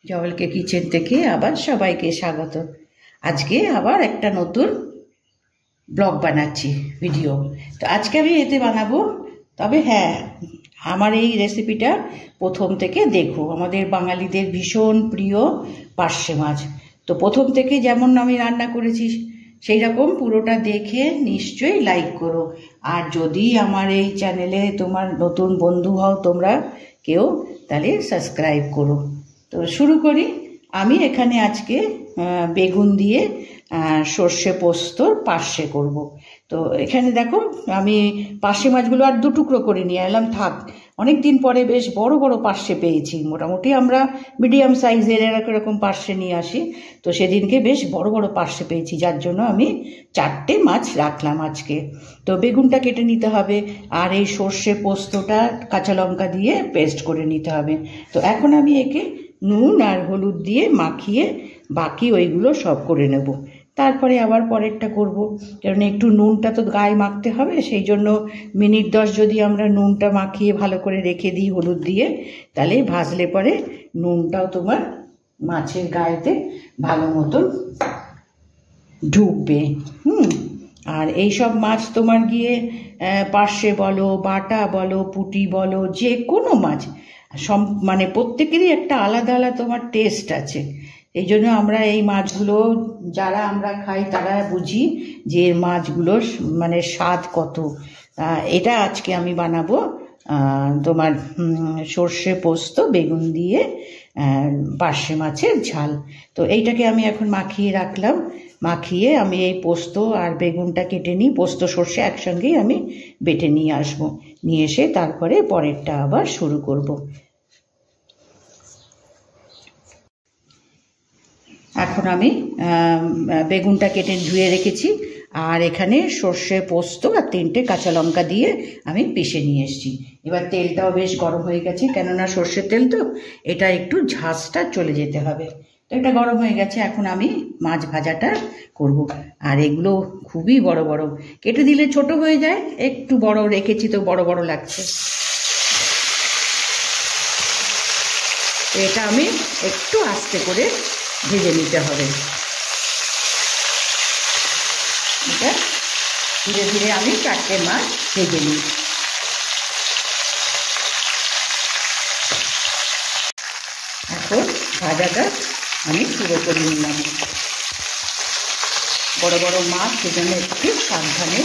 জবলকে kitchen থেকে আবার সবাইকে স্বাগত। আজকে আবার একটা নতুন ব্লগ বানাচ্ছি, ভিডিও। তো আজকে আমি এতে বানাবো, তবে হ্যাঁ, আমার এই রেসিপিটা প্রথম থেকে দেখো। আমাদের বাঙালিদের ভীষণ প্রিয় পার্শে মাছ। তো প্রথম থেকে যেমন আমি রান্না করেছি সেই রকম পুরোটা দেখে নিশ্চয়ই লাইক করো। আর যদি আমার এই চ্যানেলে তোমার নতুন বন্ধু হও তোমরা কেউ, তাহলে সাবস্ক্রাইব করো। তো শুরু করি। আমি এখানে আজকে বেগুন দিয়ে সর্ষে পোস্তর পার্শে করব। তো এখানে দেখো, আমি পার্শে মাছগুলো আর দু টুকরো করে নিয়ে এলাম। থাক, অনেক দিন পরে বেশ বড় বড় পার্শে পেয়েছি। মোটামুটি আমরা মিডিয়াম সাইজের এরকম পার্শে নিয়ে আসি, তো সেদিনকে বেশ বড় বড় পার্শে পেয়েছি, যার জন্য আমি 4টে মাছ রাখলাম আজকে। তো বেগুনটা কেটে নিতে হবে, আর এই সর্ষে পোস্তটা কাঁচা লঙ্কা দিয়ে পেস্ট করে নিতে হবে। তো এখন আমি একে নুন আর হলুদ দিয়ে মাখিয়ে বাকি ওইগুলো সব করে নেব। তারপরে আবার পরেরটা করব, কারণ একটু নুনটা তো গায়ে মাখতে হবে। সেই জন্য মিনিট 10 যদি আমরা নুনটা মাখিয়ে ভালো করে রেখে দিই হলুদ দিয়ে, তাহলে ভাজলে পরে নুনটাও তোমার মাছের গায়েতে ভালো মতন ঢুকবে। আর এই সব মাছ তোমার গিয়ে পার্শে বলো, বাটা বলো, পুঁটি বলো, যে কোনো মাছ সব মানে প্রত্যেকেরই একটা আলাদা আলাদা তোমার টেস্ট আছে। এই জন্য আমরা এই মাছগুলো যারা আমরা খাই তারা বুঝি যে মাছগুলোর মানে স্বাদ কত। এটা আজকে আমি বানাবো তোমার সর্ষে পোস্ত বেগুন দিয়ে পার্শে মাছের ঝাল। তো এইটাকে আমি এখন মাখিয়ে রাখলাম। মাখিয়ে আমি এই পোস্ত আর বেগুনটা কেটে নিই, পোস্ত সর্ষে একসঙ্গেই আমি বেটে নিয়ে আসবো। নিয়ে এসে তারপরে পরেরটা আবার শুরু করব। এখন আমি বেগুনটা কেটে ধুয়ে রেখেছি, আর এখানে সর্ষে পোস্ত আর 3টে কাঁচা লঙ্কা দিয়ে আমি পিষে নিয়ে এসেছি। এবার তেলটাও বেশ গরম হয়ে গেছে, কেননা সর্ষের তেল তো, এটা একটু ঝাঁজটা চলে যেতে হবে। তো এটা গরম হয়ে গেছে, এখন আমি মাছ ভাজাটা করব। আর এগুলো খুবই বড় বড়, কেটে দিলে ছোট হয়ে যায়, একটু বড় রেখেছি তো বড় বড় লাগছে। এটা আমি একটু আস্তে করে ভেজে নিতে হবে। এটা ধীরে ধীরে আমি 4টে মাছ ভেজে নিই। এখন ভাজাটা আমি পুরো করে নিলাম। বড় বড় মাছ, সেজন্য একটু সাবধানে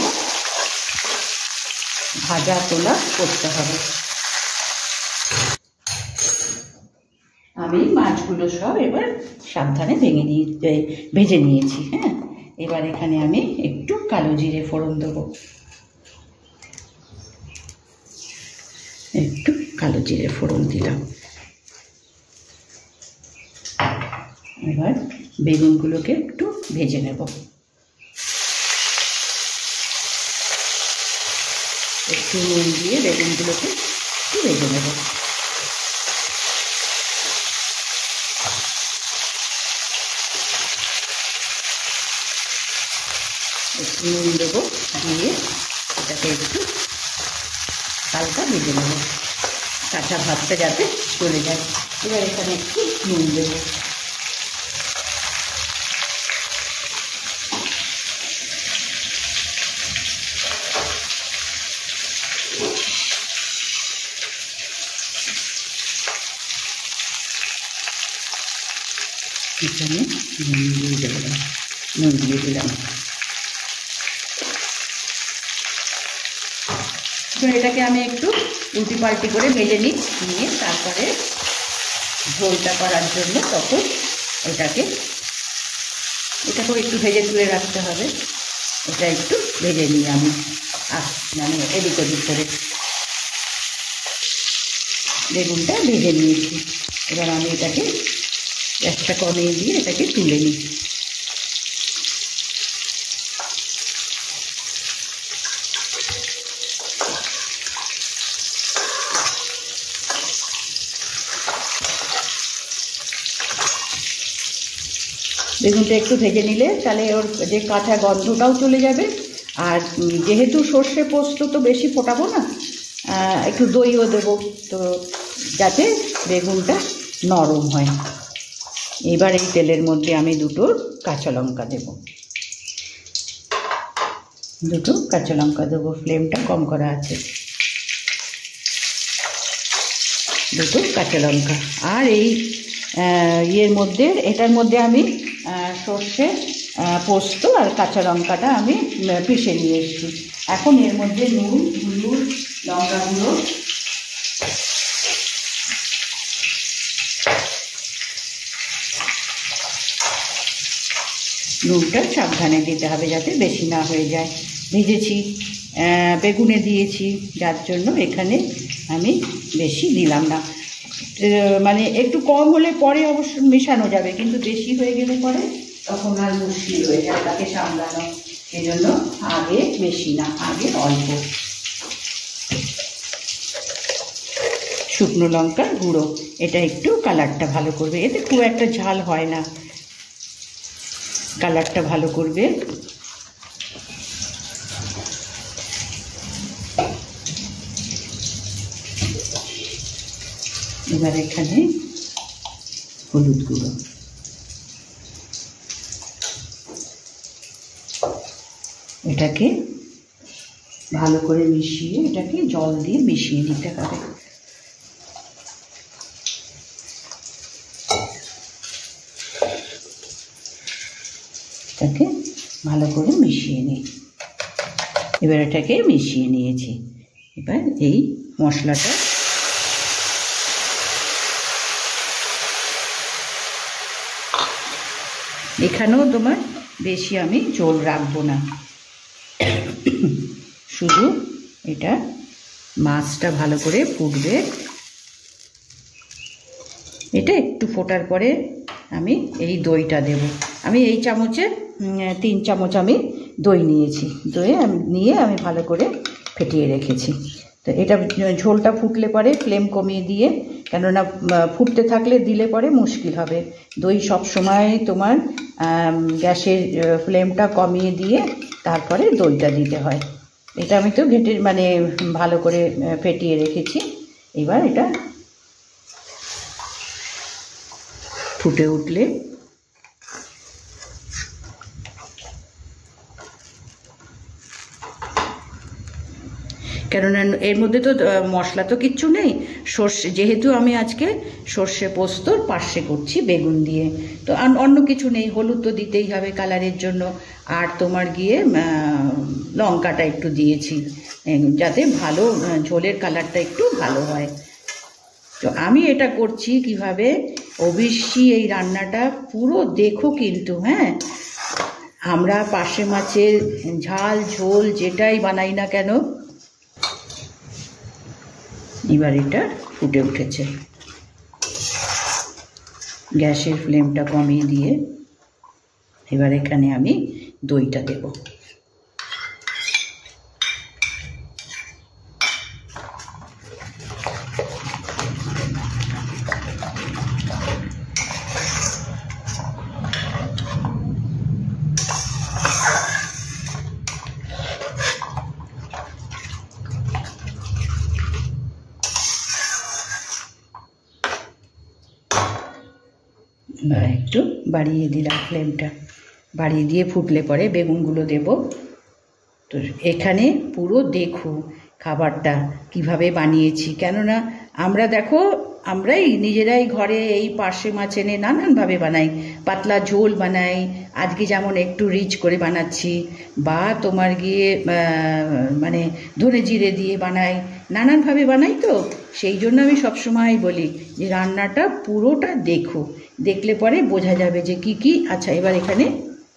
ভাজা তোলা করতে হবে। আমি মাছগুলো সব এবার সাবধানে ভেজে নিয়েছি। হ্যাঁ, এবার এখানে আমি একটু কালো জিরে ফোড়ন দেবো। একটু কালো জিরে ফোড়ন দিলাম। এবার বেগুনগুলোকে একটু ভেজে নেব। একটু নুন দিয়ে বেগুনগুলোকে একটু ভেজে নেব। একটু নুন দেবো, দিয়ে এটাকে একটু হালকা ভেজে নেব, কাঁচা ভাতটা যাতে চলে যায়। এবার এখানে একটু নুন দেবো। এখানে নুন দিয়ে দিলাম। এটাকে আমি একটু উল্টি পাল্টি করে ভেজে নিয়ে তারপরে ঝোলটা করার জন্য তখন এটাকেও একটু ভেজে তুলে রাখতে হবে। এটা একটু ভেজে নিই আমি মানে এদিক ওদিক করে। বেগুনটা ভেজে নিয়েছি, এবার আমি এটাকে গ্যাসটা কমিয়ে দিয়ে এটাকে তুলে নিই। বেগুনটা একটু ভেজে নিলে তাহলে ওর যে কাঁচা গন্ধটাও চলে যাবে। আর যেহেতু সর্ষে পোস্ত তো বেশি ফোটাবো না, একটু দইও দেবো, তো যাতে বেগুনটা নরম হয়। এবার এই তেলের মধ্যে আমি দুটো কাঁচা লঙ্কা দেব, ফ্লেমটা কম করা আছে। দুটো কাঁচা লঙ্কা, আর এই এটার মধ্যে আমি সর্ষে, পোস্ত আর কাঁচা লঙ্কাটা আমি পিষে নিয়ে এসেছি। এখন এর মধ্যে নুন, হলুদ, লঙ্কা গুঁড়ো, নুনটা সাবধানে দিতে হবে যাতে বেশি না হয়ে যায়। ভেজেছি, বেগুনে দিয়েছি, যার জন্য এখানে আমি বেশি দিলাম না। মানে একটু কম হলে পরে অবশ্য মেশানো যাবে, কিন্তু বেশি হয়ে গেলে পরে তখন আর মুশকিল হয়ে যায় তাকে সামলানো। সেই জন্য আগে বেশি না, আগে অল্প। শুকনো লঙ্কার গুঁড়ো, এটা একটু কালারটা ভালো করবে, এতে খুব একটা ঝাল হয় না, কালারটা ভালো করবে। এবার এখানে হলুদ গুঁড়ো, এটাকে ভালো করে মিশিয়ে, এটাকে জল দিয়ে মিশিয়ে নিতে হবে। এটাকে ভালো করে মিশিয়ে নিই। এবার এটাকে মিশিয়ে নিয়েছি। এবার এই মশলাটা এখানেও তোমার বেশি আমি ঝোল রাখবো না, শুধু এটা মাছটা ভালো করে ফুটবে। এটা একটু ফোটার পরে আমি এই দইটা দেব। আমি এই চামচে 3 চামচ আমি দই নিয়েছি। নিয়ে আমি ভালো করে ফেটিয়ে রেখেছি। তো এটা ঝোলটা ফুটলে পরে ফ্লেম কমিয়ে দিয়ে, কেননা ফুটতে থাকলে দিলে পরে মুশকিল হবে। দই সব সময় তোমার গ্যাসের ফ্লেমটা কমিয়ে দিয়ে তারপরে দইটা দিতে হয়। এটা আমি তো ভালো করে ফেটিয়ে রেখেছি। এবার এটা ফুটে উঠলে কেননা এর মধ্যে তো মশলা তো কিচ্ছু নেই, সর্ষে, যেহেতু আমি আজকে সর্ষে পোস্তর পার্শ্বে করছি বেগুন দিয়ে, তো অন্য কিছু নেই। হলুদ তো দিতেই হবে কালারের জন্য, আর তোমার গিয়ে লঙ্কাটা একটু দিয়েছি যাতে ভালো ঝোলের কালারটা একটু ভালো হয়। তো আমি এটা করছি কিভাবে, অবশ্যই এই রান্নাটা পুরো দেখো কিন্তু। হ্যাঁ, আমরা পার্শে মাছের ঝাল ঝোল যেটাই বানাই না কেন, এবার এটা ফুটে উঠেছে। গ্যাসের ফ্লেমটা কমিয়ে দিয়ে এবার এখানে আমি দইটা দেব। একটু বাড়িয়ে দিলাম ফ্লেমটা, বাড়িয়ে দিয়ে ফুটলে পরে বেগুনগুলো দেব। তো এখানে পুরো দেখো খাবারটা কিভাবে বানিয়েছি, কেননা আমরা দেখো আমরাই নিজেরাই ঘরে এই পার্শে মাছ এনে নানানভাবে বানাই, পাতলা ঝোল বানাই, আজকে যেমন একটু রিচ করে বানাচ্ছি, বা তোমার গিয়ে ধনে জিরে দিয়ে বানাই, নানানভাবে বানাই। তো সেই জন্য আমি সবসময় বলি যে রান্নাটা পুরোটা দেখো, দেখলে পরে বোঝা যাবে যে কি কি। আচ্ছা, এবার এখানে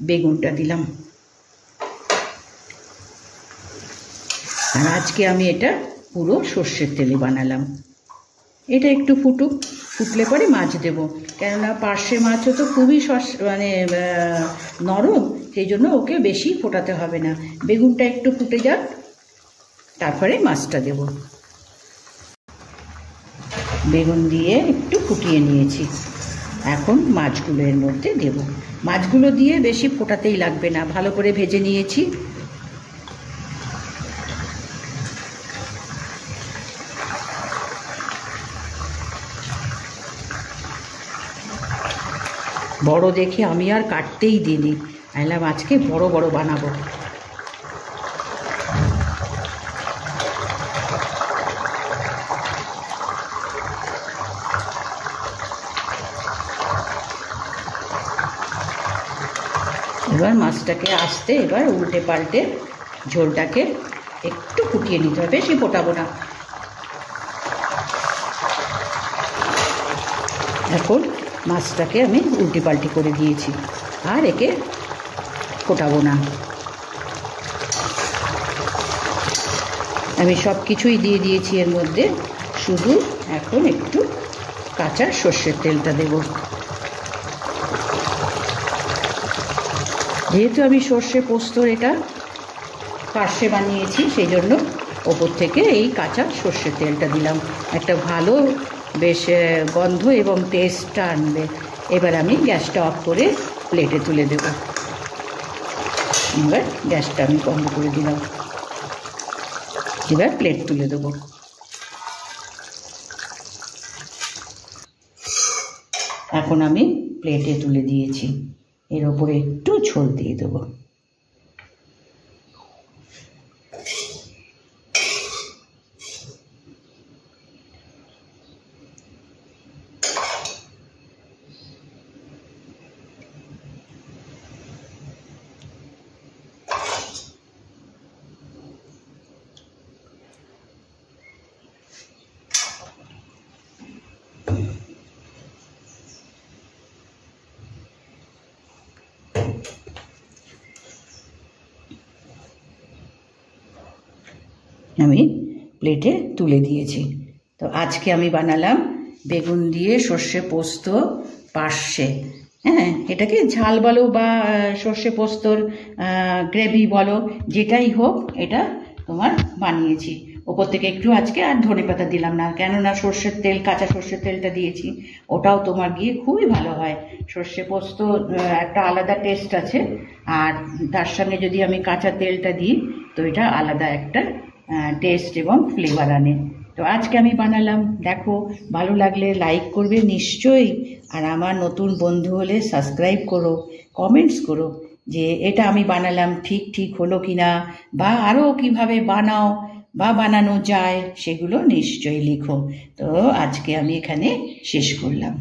বেগুনটা দিলাম, আর আজকে আমি এটা পুরো সর্ষের তেলে বানালাম। এটা একটু ফুটলে পরে মাছ দেব, কেননা পার্শে মাছও তো খুবই নরম, সেই জন্য ওকে বেশি ফোটাতে হবে না। বেগুনটা একটু ফুটে যাক, তারপরে মাছটা দেব। বেগুন দিয়ে একটু ফুটিয়ে নিয়েছি, এখন মাছগুলো এর মধ্যে দেব। মাছগুলো দিয়ে বেশি ফোটাতেই লাগবে না, ভালো করে ভেজে নিয়েছি। বড় দেখে আমি আর কাটতেই দিইনি, আইলাম আজকে বড় বড় বানাবো। এবার মাছটাকে আস্তে এবার উল্টে পাল্টে ঝোলটাকে একটু ফুটিয়ে নিতে হবে, বেশি ফোটাবো না। এখন মাছটাকে আমি উল্টে পাল্টি করে দিয়েছি, আর একে ফোটাবো না। আমি সব কিছুই দিয়ে দিয়েছি এর মধ্যে, শুধু এখন একটু কাঁচা সর্ষের তেলটা দেব। যেহেতু আমি সর্ষে পোস্তর এটা পার্শ্বে বানিয়েছি, সেই জন্য ওপর থেকে এই কাঁচা সর্ষের তেলটা দিলাম, একটা ভালো বেশ গন্ধ এবং টেস্টটা আনবে। এবার আমি গ্যাসটা অফ করে প্লেটে তুলে দেব। এবার গ্যাসটা আমি বন্ধ করে দিলাম, এবার প্লেট তুলে দেব। এখন আমি প্লেটে তুলে দিয়েছি, এর ওপরে একটু ঝোল দিয়ে দেবো। আমি প্লেটে তুলে দিয়েছি। তো আজকে আমি বানালাম বেগুন দিয়ে সর্ষে পোস্ত পার্শে। হ্যাঁ, এটাকে ঝাল বলো বা সর্ষে পোস্তর গ্রেভি বলো, যেটাই হোক এটা তোমার বানিয়েছি। ওপর থেকে একটু আজকে আর ধনেপাতা দিলাম না, কেননা সর্ষের তেল, কাঁচা সর্ষের তেলটা দিয়েছি, ওটাও তোমার গিয়ে খুবই ভালো হয়। সর্ষে পোস্ত একটা আলাদা টেস্ট আছে, আর তার সঙ্গে যদি আমি কাঁচা তেলটা দিই তো এটা আলাদা একটা টেস্ট এবং ফ্লেভার আনে। তো আজকে আমি বানালাম, দেখো ভালো লাগলে লাইক করবে নিশ্চয়ই, আর আমার নতুন বন্ধু হলে সাবস্ক্রাইব করো, কমেন্টস করো যে এটা আমি বানালাম ঠিক হলো কিনা, বা আরও কিভাবে বানাও বা বানানো যায় সেগুলো নিশ্চয়ই লিখো। তো আজকে আমি এখানে শেষ করলাম।